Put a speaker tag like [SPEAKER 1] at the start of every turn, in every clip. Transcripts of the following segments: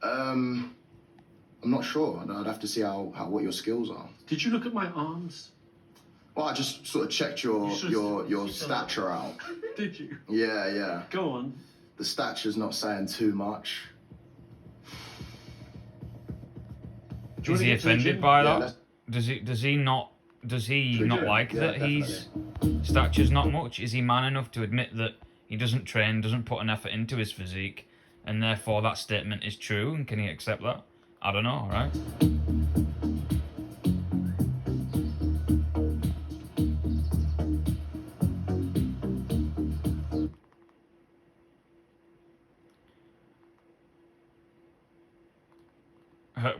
[SPEAKER 1] I'm not sure. I'd have to see how what your skills are.
[SPEAKER 2] Did you look at my arms?
[SPEAKER 1] Well, I just sort of checked your stature out.
[SPEAKER 2] Did you?
[SPEAKER 1] Yeah.
[SPEAKER 2] Go on.
[SPEAKER 1] The stature's not saying too much.
[SPEAKER 3] Is he offended by that? Does he not like that his stature's not much? Is he man enough to admit that he doesn't train, doesn't put an effort into his physique, and therefore that statement is true? And can he accept that? I don't know, right?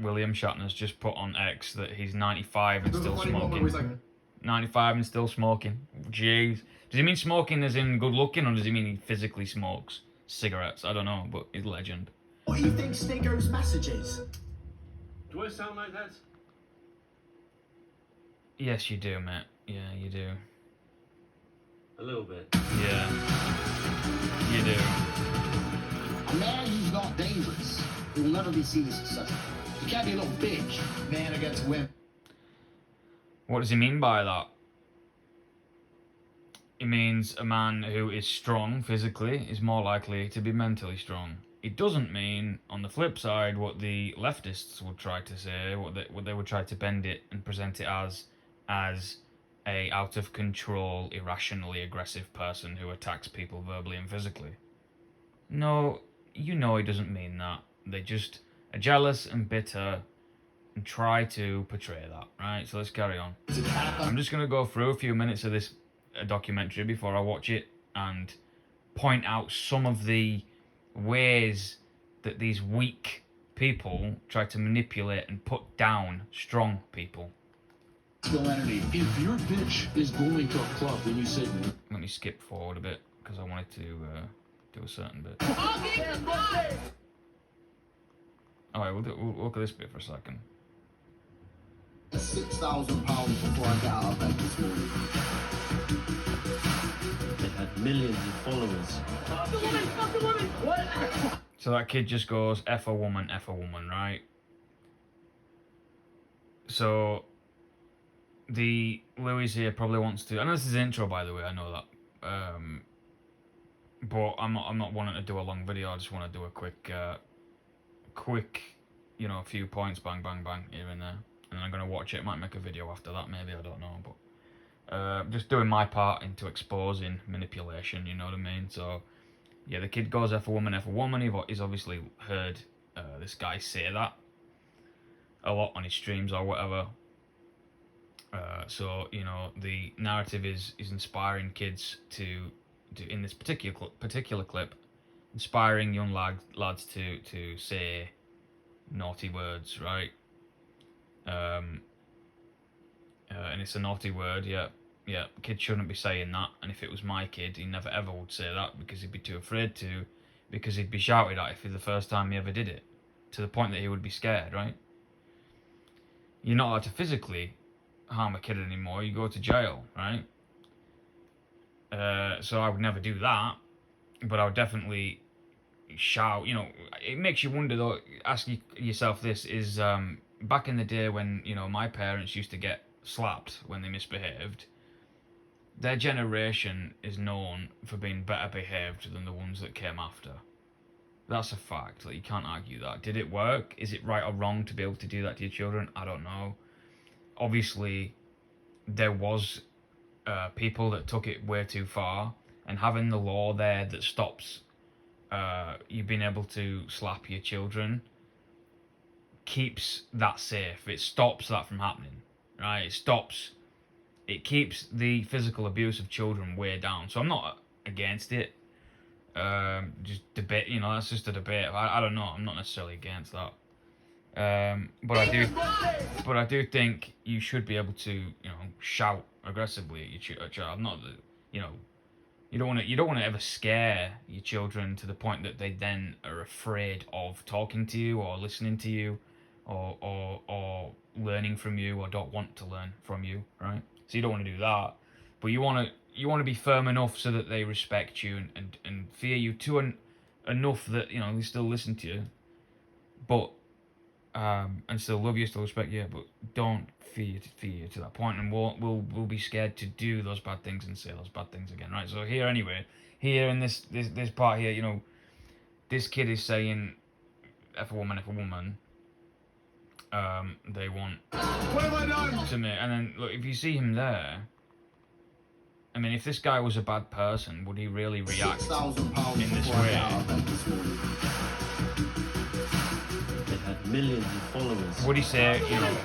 [SPEAKER 3] William Shatner's just put on X that he's 95 and still smoking. 95 and still smoking. Jeez. Does he mean smoking as in good looking, or does he mean he physically smokes cigarettes? I don't know, but he's a legend.
[SPEAKER 4] What do you think Stiggo's message is?
[SPEAKER 2] Do I sound like that?
[SPEAKER 3] Yes, you do, mate. Yeah, you do.
[SPEAKER 2] A little bit.
[SPEAKER 3] Yeah. You do.
[SPEAKER 4] A man who's not dangerous, he will never be seen as successful. You can't be a little bitch, man against women.
[SPEAKER 3] What does he mean by that? He means a man who is strong physically is more likely to be mentally strong. It doesn't mean, on the flip side, what the leftists would try to say, what they would try to bend it and present it as a out of control, irrationally aggressive person who attacks people verbally and physically. No, you know he doesn't mean that. They just are jealous and bitter and try to portray that, right? So let's carry on. I'm just going to go through a few minutes of this documentary before I watch it and point out some of the ways that these weak people try to manipulate and put down strong people.
[SPEAKER 4] Masculinity. If your bitch is going to a club when you say...
[SPEAKER 3] Let me skip forward a bit because I wanted to do a certain bit. Alright, we'll look at this bit for a second.
[SPEAKER 4] 6,000 pounds before I got out of bed this morning.
[SPEAKER 2] They had millions of followers.
[SPEAKER 4] Fuck the woman! What?
[SPEAKER 3] So that kid just goes, F a woman, right? So the Louis here probably wants to, and this is the intro, by the way, I know that. But I'm not wanting to do a long video. I just want to do a quick, you know, a few points, bang, bang, bang, here and there. And then I'm going to watch it. Might make a video after that, maybe, I don't know. But just doing my part into exposing manipulation, you know what I mean? So, yeah, the kid goes F a woman. He's obviously heard this guy say that a lot on his streams or whatever. So, you know, the narrative is inspiring kids to in this particular clip, inspiring young lads to say naughty words, right? And it's a naughty word, yeah. Kids shouldn't be saying that. And if it was my kid, he never ever would say that because he'd be too afraid to, because he'd be shouted at if it was the first time he ever did it, to the point that he would be scared, right? You're not allowed to physically harm a kid anymore. You go to jail, right? So I would never do that, but I would definitely shout. You know, it makes you wonder though. Ask yourself this: is back in the day when, you know, my parents used to get slapped when they misbehaved, their generation is known for being better behaved than the ones that came after. That's a fact. Like, you can't argue that. Did it work? Is it right or wrong to be able to do that to your children? I don't know. Obviously, there was people that took it way too far, and having the law there that stops you being able to slap your children keeps that safe. It stops that from happening, right? It keeps the physical abuse of children way down. So I'm not against it. Just debate, you know, that's just a debate. I don't know. I'm not necessarily against that. But I do think you should be able to, you know, shout aggressively at your child. Not that, you know, you don't want to ever scare your children to the point that they then are afraid of talking to you or listening to you, or learning from you, or don't want to learn from you, right? So you don't want to do that, but you want to be firm enough so that they respect you and fear you enough that, you know, they still listen to you. but and still love you, still respect you, but don't fear to that point, and we'll be scared to do those bad things and say those bad things again, right? So here in this part here, you know, this kid is saying if a woman, they want
[SPEAKER 4] What have I done?
[SPEAKER 3] to me, and then look, if you see him there, I mean, if this guy was a bad person, would he really react
[SPEAKER 4] 6,000 pounds
[SPEAKER 3] in this
[SPEAKER 4] before I
[SPEAKER 3] way?
[SPEAKER 4] got out of bed this morning.
[SPEAKER 2] They had millions of followers.
[SPEAKER 3] Would he say, you know,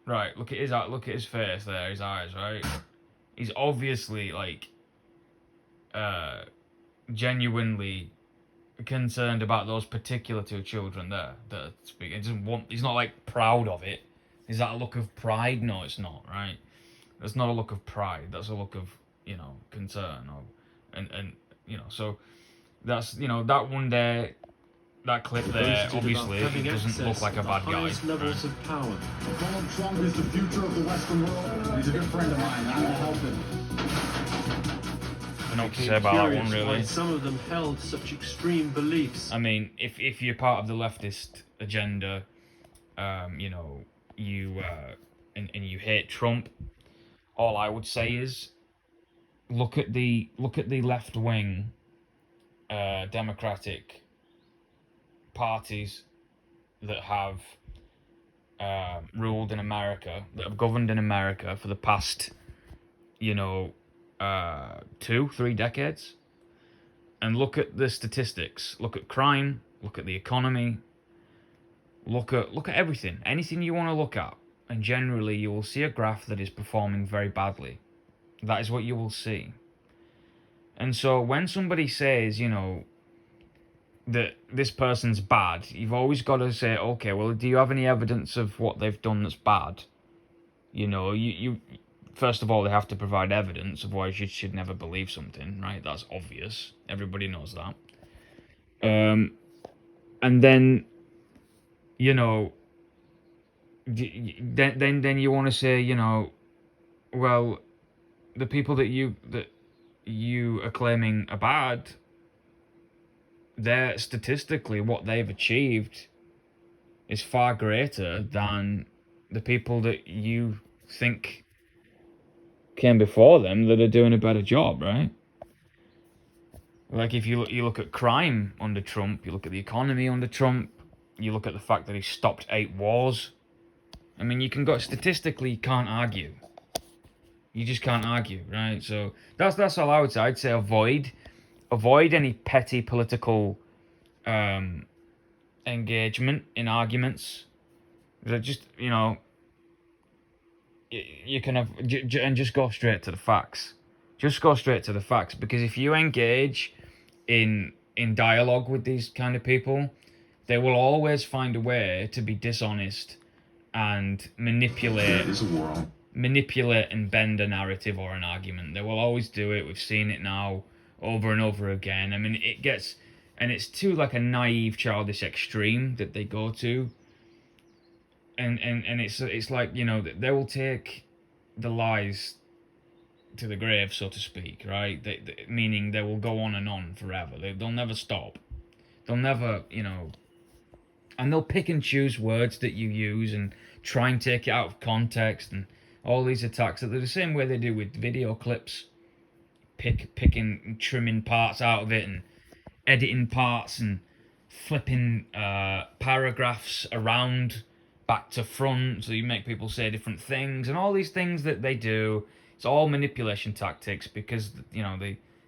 [SPEAKER 3] right? Look at his face there, his eyes, right? He's obviously like, genuinely concerned about those particular two children there that are speaking. He doesn't want. He's not like proud of it. Is that a look of pride? No, it's not. Right? That's not a look of pride. That's a look of, you know, concern. Or and you know, so that's, you know, that one there, that clip there.
[SPEAKER 2] Boasted
[SPEAKER 3] Obviously,
[SPEAKER 2] about
[SPEAKER 3] he
[SPEAKER 2] having
[SPEAKER 3] doesn't look
[SPEAKER 2] access
[SPEAKER 3] like a
[SPEAKER 2] to
[SPEAKER 3] bad
[SPEAKER 2] the
[SPEAKER 3] guy.
[SPEAKER 2] highest levels of power.
[SPEAKER 4] Donald Trump is the future of the Western world. He's a good friend of mine. I'm going to help him.
[SPEAKER 3] I know what to
[SPEAKER 2] Became
[SPEAKER 3] say about that one,
[SPEAKER 2] curious
[SPEAKER 3] really.
[SPEAKER 2] why some of them held such extreme beliefs.
[SPEAKER 3] I mean, if you're part of the leftist agenda, you know, you and you hate Trump, all I would say is look at the left wing democratic parties that have ruled in America, that have governed in America for the past, you know, 2-3 decades, and look at the statistics. Look at crime. Look at the economy. Look at everything. Anything you want to look at, and generally you will see a graph that is performing very badly. That is what you will see. And so when somebody says, you know, that this person's bad, you've always got to say, okay, well, do you have any evidence of what they've done that's bad? You know, you first of all, they have to provide evidence, otherwise you should never believe something, right? That's obvious. Everybody knows that. And then, you know, then you want to say, you know, well, the people that you are claiming are bad, they're statistically, what they've achieved is far greater than the people that you think came before them that are doing a better job, right? Like if you look at crime under Trump, you look at the economy under Trump, you look at the fact that he stopped 8 wars. I mean, you can go statistically, you can't argue. You just can't argue, right? So that's all I would say. I'd say avoid any petty political engagement in arguments. That just, you know, you can have, and just go straight to the facts. Just go straight to the facts, because if you engage in dialogue with these kind of people, they will always find a way to be dishonest and manipulate and bend a narrative or an argument. They will always do it. We've seen it now over and over again. I mean, it gets, and it's to like a naive, childish extreme that they go to. And it's like, you know, they will take the lies to the grave, so to speak, right? Meaning they will go on and on forever. They'll never stop. They'll never, you know, and they'll pick and choose words that you use and try and take it out of context, and all these attacks. They're the same way they do with video clips, picking and trimming parts out of it and editing parts and flipping paragraphs around back to front, so you make people say different things, and all these things that they do. It's all manipulation tactics, because, you know,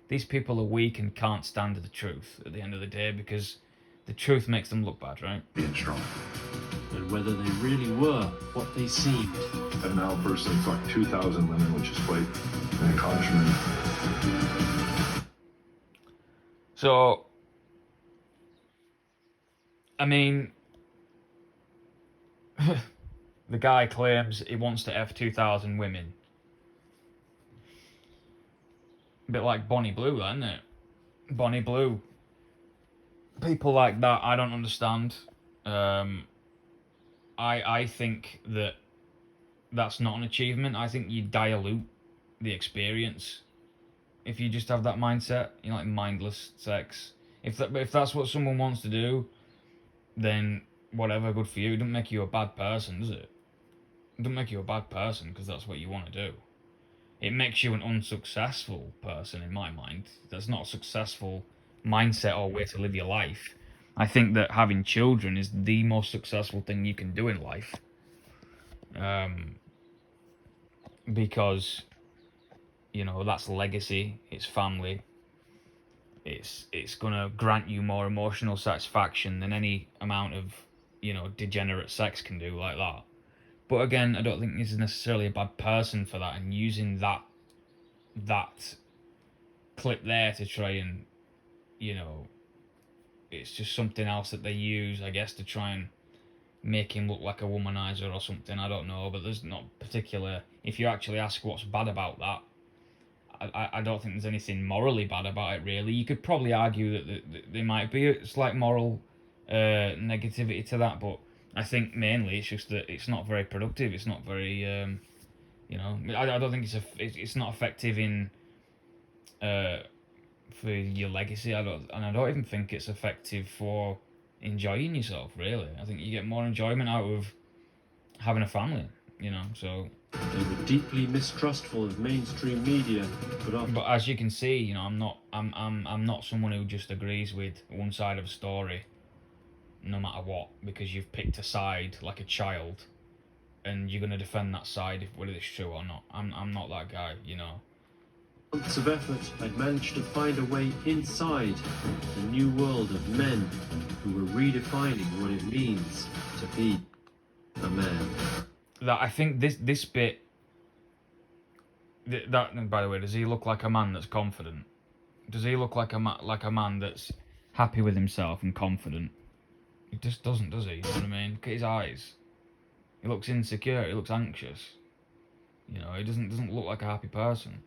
[SPEAKER 3] these people are weak and can't stand the truth at the end of the day, because the truth makes them look bad, right?
[SPEAKER 1] Being strong.
[SPEAKER 2] And whether they really were what they seemed.
[SPEAKER 1] I've now personally fucked 2,000 women, which is quite an accomplishment.
[SPEAKER 3] So, I mean, the guy claims he wants to F 2,000 women. A bit like Bonnie Blue, that, isn't it? Bonnie Blue. People like that, I don't understand. I think that that's not an achievement. I think you dilute the experience if you just have that mindset, you know, like mindless sex. If that's what someone wants to do, then whatever, good for you. It doesn't make you a bad person, does it? It doesn't make you a bad person because that's what you want to do. It makes you an unsuccessful person in my mind. That's not a successful mindset or way to live your life. I think that having children is the most successful thing you can do in life. Because, you know, that's legacy, it's family, it's gonna grant you more emotional satisfaction than any amount of, you know, degenerate sex can do like that. But again, I don't think this is necessarily a bad person for that, and using that clip there to try and, you know, it's just something else that they use, I guess, to try and make him look like a womanizer or something. I don't know, but there's not particular. If you actually ask what's bad about that, I don't think there's anything morally bad about it, really. You could probably argue that there might be a slight moral negativity to that, but I think mainly it's just that it's not very productive. It's not very, you know, I don't think it's not effective in for your legacy. I don't even think it's effective for enjoying yourself, really. I think you get more enjoyment out of having a family, you know, so.
[SPEAKER 2] They were deeply mistrustful of mainstream media,
[SPEAKER 3] but as you can see, you know, I'm not someone who just agrees with one side of a story, no matter what, because you've picked a side like a child, and you're gonna defend that side whether it's true or not. I'm not that guy, you know.
[SPEAKER 2] months of effort had managed to find a way inside the new world of men who were redefining what it means to be a man.
[SPEAKER 3] That I think this bit. That, by the way, does he look like a man that's confident? Does he look like a man that's happy with himself and confident? He just doesn't, does he? You know what I mean? Look at his eyes. He looks insecure. He looks anxious. You know, he doesn't look like a happy person,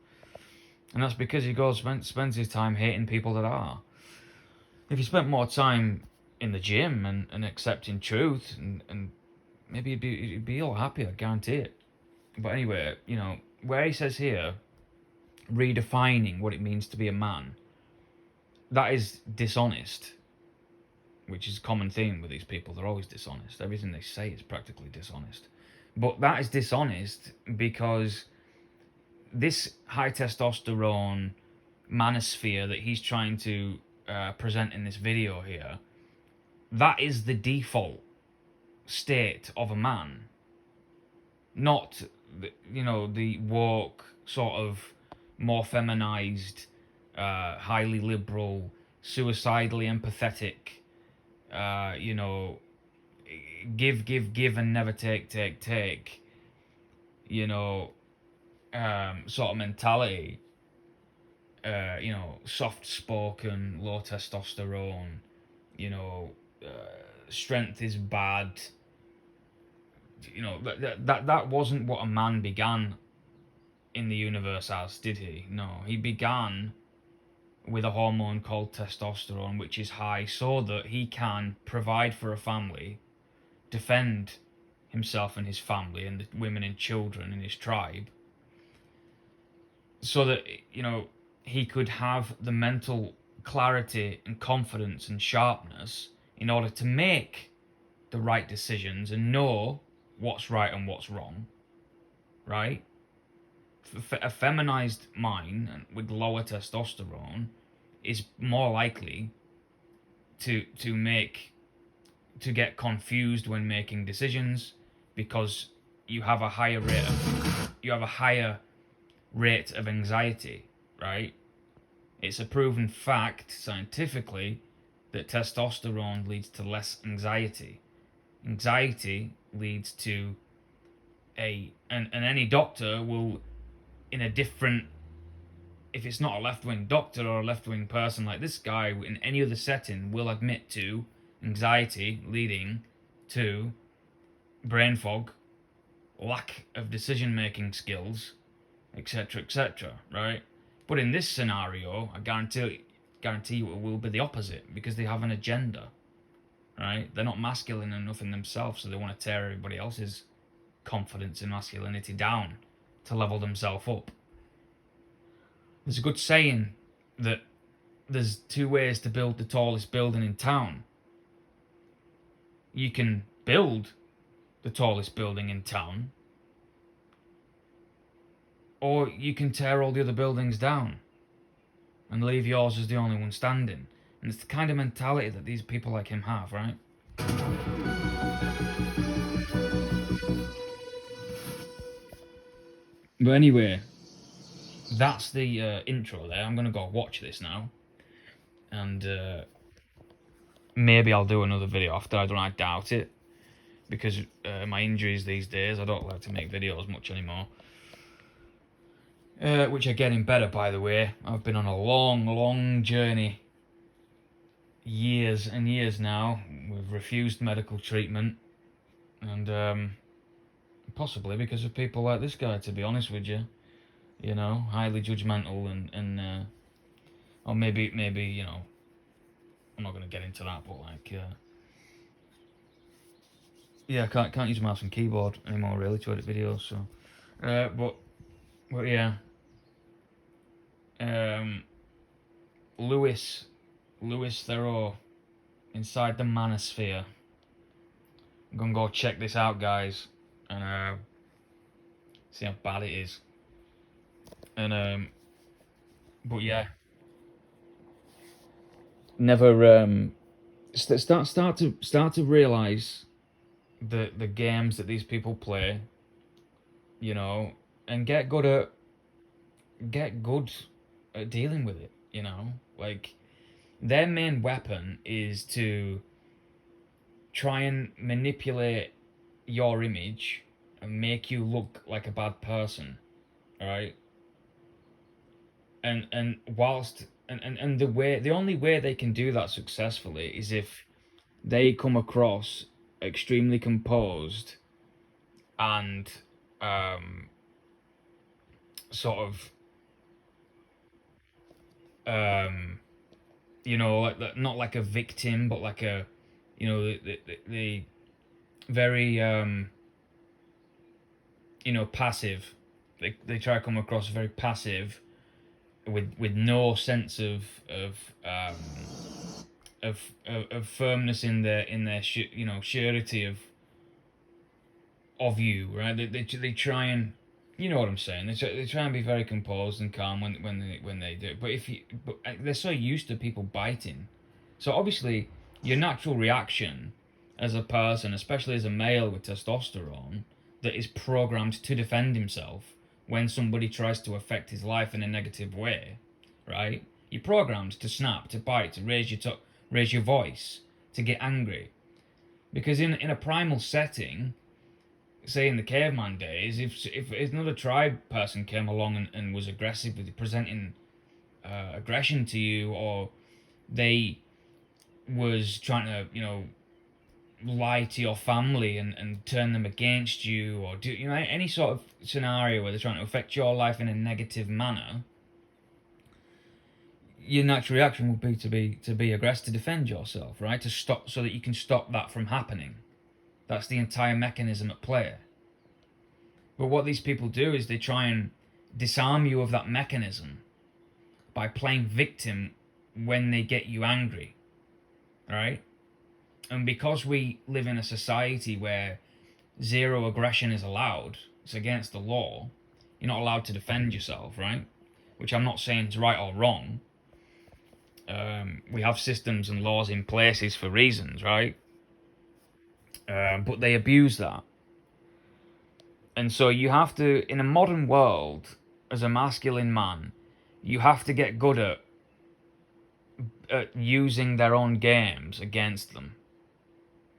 [SPEAKER 3] and that's because he spends his time hating people that are. If he spent more time in the gym and accepting truth, and maybe he'd be all happy, I guarantee it. But anyway, you know, where he says here, redefining what it means to be a man, that is dishonest, which is a common theme with these people. They're always dishonest. Everything they say is practically dishonest. But that is dishonest because this high testosterone manosphere that he's trying to present in this video here, that is the default state of a man, not you know, the woke sort of more feminized, highly liberal, suicidally empathetic, you know, give and never take, you know, sort of mentality. You know, soft spoken, low testosterone, you know, strength is bad. You know, that wasn't what a man began in the universe as, did he? No, he began with a hormone called testosterone, which is high so that he can provide for a family, defend himself and his family and the women and children in his tribe, so that, you know, he could have the mental clarity and confidence and sharpness in order to make the right decisions and know what's right and what's wrong, right? A feminized mind with lower testosterone is more likely to get confused when making decisions, because you have a higher rate of anxiety, right? It's a proven fact scientifically that testosterone leads to less anxiety. Anxiety leads to and any doctor will, in a different, if it's not a left-wing doctor or a left-wing person like this guy, in any other setting will admit to anxiety leading to brain fog, lack of decision-making skills, etc., right? But in this scenario, I guarantee you it will be the opposite, because they have an agenda, right? They're not masculine enough in themselves, so they want to tear everybody else's confidence and masculinity down to level themselves up. There's a good saying that there's two ways to build the tallest building in town. You can build the tallest building in town, or you can tear all the other buildings down and leave yours as the only one standing. And it's the kind of mentality that these people like him have, right? But anyway, that's the intro there. I'm going to go watch this now. And maybe I'll do another video after. I doubt it. Because my injuries these days, I don't like to make videos much anymore. Which are getting better, by the way. I've been on a long journey. Years and years now. With refused medical treatment. And possibly because of people like this guy, to be honest with you. You know, highly judgmental and or maybe, you know, I'm not going to get into that, but like, yeah, I can't use mouse and keyboard anymore really to edit videos, so, but yeah, Louis Theroux, Inside the Manosphere. I'm gonna go check this out, guys, and see how bad it is. And but yeah, never start to realize the games that these people play, you know, and get good at dealing with it, you know. Like, their main weapon is to try and manipulate your image and make you look like a bad person, right? And whilst and the only way they can do that successfully is if they come across extremely composed and sort of you know, like, not like a victim, but like a, you know, the very you know, passive. They try to come across very passive, with no sense of firmness in their you know, surety of you, right? They try and, you know what I'm saying. They try and be very composed and calm when they do. But they're so used to people biting, so obviously your natural reaction as a person, especially as a male with testosterone, that is programmed to defend himself when somebody tries to affect his life in a negative way, right? You're programmed to snap, to bite, to raise your voice, to get angry. Because in a primal setting, say in the caveman days, if another tribe person came along and was aggressive with presenting aggression to you, or they was trying to, you know, lie to your family and turn them against you, or do, you know, any sort of scenario where they're trying to affect your life in a negative manner, your natural reaction would be to be aggressive, to defend yourself, right? To stop, so that you can stop that from happening. That's the entire mechanism at play. But what these people do is they try and disarm you of that mechanism by playing victim when they get you angry, right? And because we live in a society where zero aggression is allowed, it's against the law, you're not allowed to defend yourself, right? Which I'm not saying is right or wrong. We have systems and laws in places for reasons, right? But they abuse that. And so you have to, in a modern world, as a masculine man, you have to get good at using their own games against them.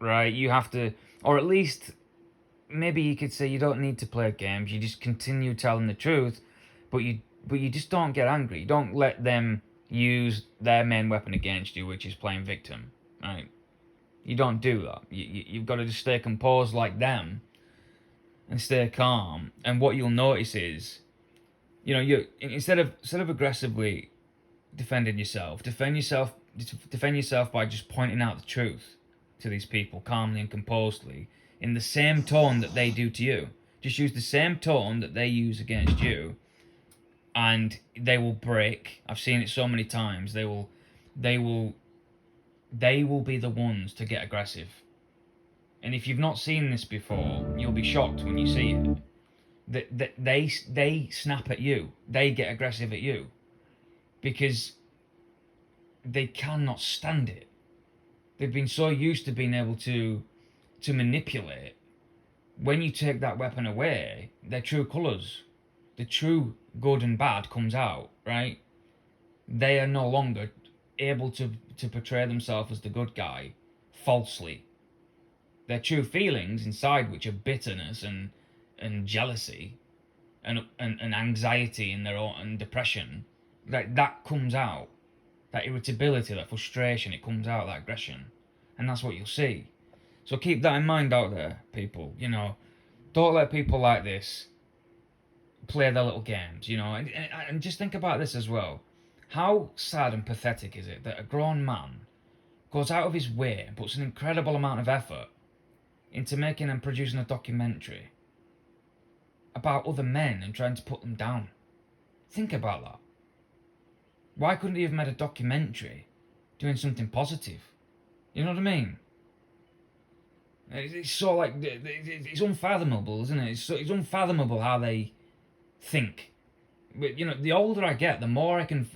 [SPEAKER 3] Right? You have to, or at least, maybe you could say you don't need to play games. You just continue telling the truth, but you just don't get angry. You don't let them use their main weapon against you, which is playing victim. Right? You don't do that. You've got to just stay composed like them and stay calm. And what you'll notice is, you know, you instead of aggressively defend yourself by just pointing out the truth to these people calmly and composedly in the same tone that they do to you. Just use the same tone that they use against you, and they will break. I've seen it so many times. They will be the ones to get aggressive. And if you've not seen this before, you'll be shocked when you see it. They snap at you. They get aggressive at you because they cannot stand it. They've been so used to being able to manipulate. When you take that weapon away, their true colours, the true good and bad comes out, right? They are no longer able to portray themselves as the good guy falsely. Their true feelings inside, which are bitterness and jealousy and anxiety in their own, and depression, like that comes out. That irritability, that frustration, it comes out, that aggression. And that's what you'll see. So keep that in mind out there, people. You know, don't let people like this play their little games, you know. And just think about this as well. How sad and pathetic is it that a grown man goes out of his way and puts an incredible amount of effort into making and producing a documentary about other men and trying to put them down? Think about that. Why couldn't he have made a documentary doing something positive? You know what I mean? It's so like, it's unfathomable, isn't it? It's unfathomable how they think. But you know, the older I get, the more in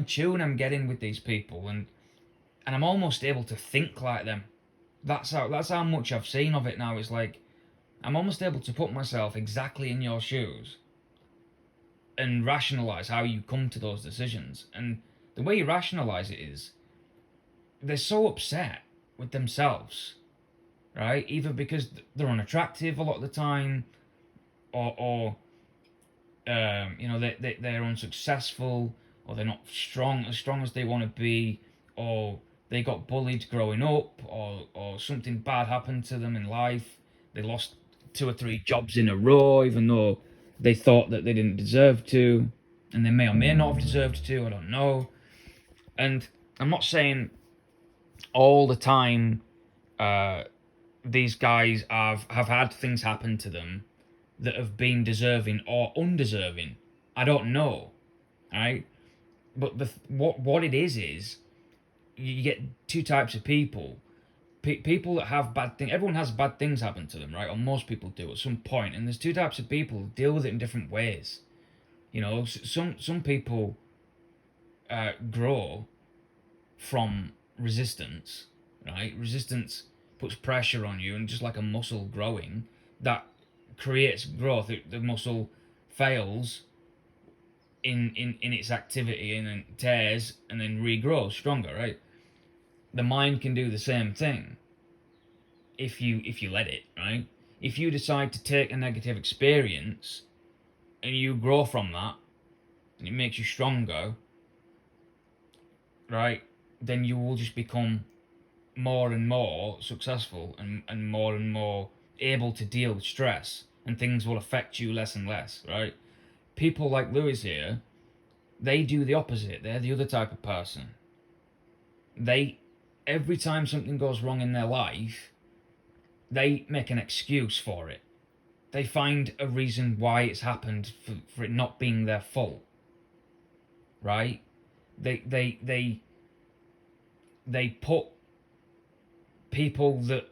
[SPEAKER 3] tune I'm getting with these people, and I'm almost able to think like them. That's how much I've seen of it now. It's like I'm almost able to put myself exactly in your shoes and rationalize how you come to those decisions. And the way you rationalize it is they're so upset with themselves, right? Either because they're unattractive a lot of the time, or you know, they're unsuccessful, or they're not as strong as they want to be, or they got bullied growing up, or something bad happened to them in life. They lost 2 or 3 jobs in a row, even though they thought that they didn't deserve to, and they may or may not have deserved to, I don't know. And I'm not saying all the time these guys have had things happen to them that have been deserving or undeserving. I don't know, right? But what it is you get 2 types of people. People that have bad things. Everyone has bad things happen to them, right? Or most people do at some point. And there's 2 types of people who deal with it in different ways. You know, some people grow from resistance, right? Resistance puts pressure on you, and just like a muscle growing, that creates growth. The muscle fails in its activity and then tears and then regrows stronger, right? The mind can do the same thing if you let it, right? If you decide to take a negative experience and you grow from that and it makes you stronger, right, then you will just become more and more successful and more able to deal with stress, and things will affect you less and less, right? People like Lewis here, they do the opposite. They're the other type of person. Every time something goes wrong in their life, they make an excuse for it. They find a reason why it's happened for it not being their fault, right? They put people that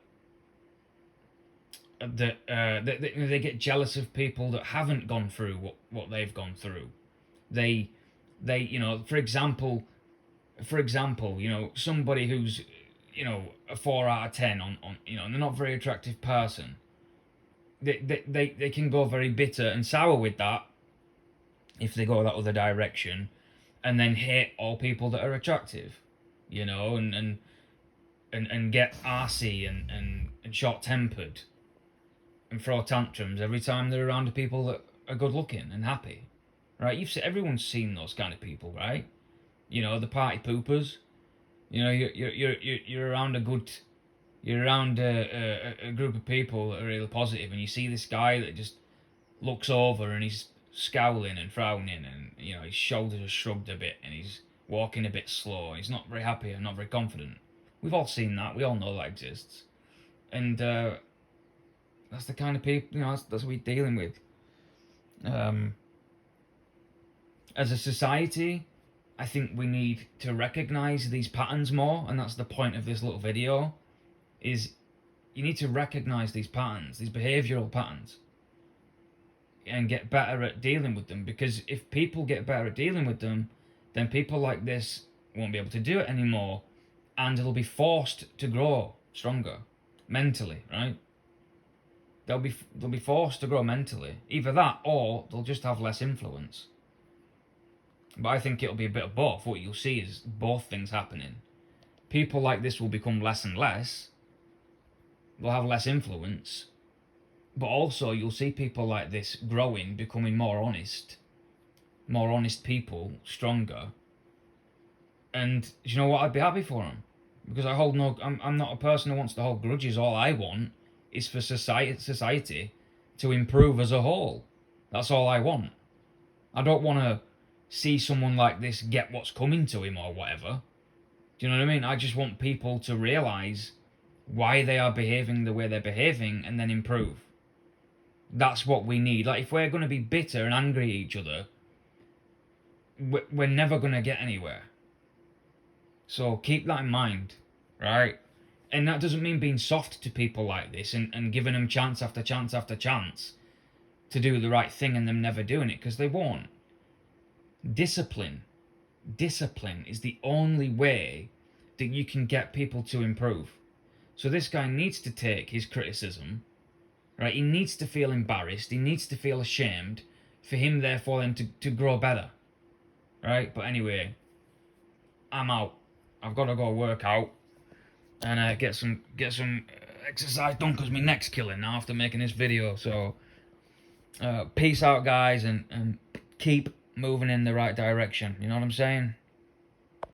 [SPEAKER 3] they get jealous of people that haven't gone through what they've gone through. They you know, for example, you know, somebody who's, you know, a 4 out of 10 on you know, and they're not a very attractive person. They can go very bitter and sour with that if they go that other direction, and then hate all people that are attractive, you know, and get arsey and short-tempered and throw tantrums every time they're around the people that are good looking and happy, right? Everyone's seen those kind of people, right? You know, the party poopers. You know, you're around a group of people that are really positive, and you see this guy that just looks over and he's scowling and frowning, and you know, his shoulders are shrugged a bit, and he's walking a bit slow. He's not very happy and not very confident. We've all seen that. We all know that exists, and that's the kind of people, you know. That's what we're dealing with. as a society, I think we need to recognise these patterns more, and that's the point of this little video, is you need to recognise these patterns, these behavioural patterns, and get better at dealing with them. Because if people get better at dealing with them, then people like this won't be able to do it anymore, and it'll be forced to grow stronger mentally, right? They'll be forced to grow mentally. Either that, or they'll just have less influence. But I think it'll be a bit of both. What you'll see is both things happening. People like this will become less and less. They'll have less influence. But also you'll see people like this growing, becoming more honest people, stronger. And you know what? I'd be happy for them. Because I'm not a person who wants to hold grudges. All I want is for society to improve as a whole. That's all I want. I don't want to see someone like this get what's coming to him or whatever. Do you know what I mean? I just want people to realise why they are behaving the way they're behaving and then improve. That's what we need. Like, if we're going to be bitter and angry at each other, we're never going to get anywhere. So keep that in mind, right? And that doesn't mean being soft to people like this and giving them chance after chance after chance to do the right thing and them never doing it, because they won't. Discipline is the only way that you can get people to improve. So this guy needs to take his criticism, right? He needs to feel embarrassed. He needs to feel ashamed for him, therefore, then to grow better, right? But anyway, I'm out. I've got to go work out and get some exercise done, because my neck's killing now after making this video. So peace out, guys, and keep moving in the right direction. You know what I'm saying?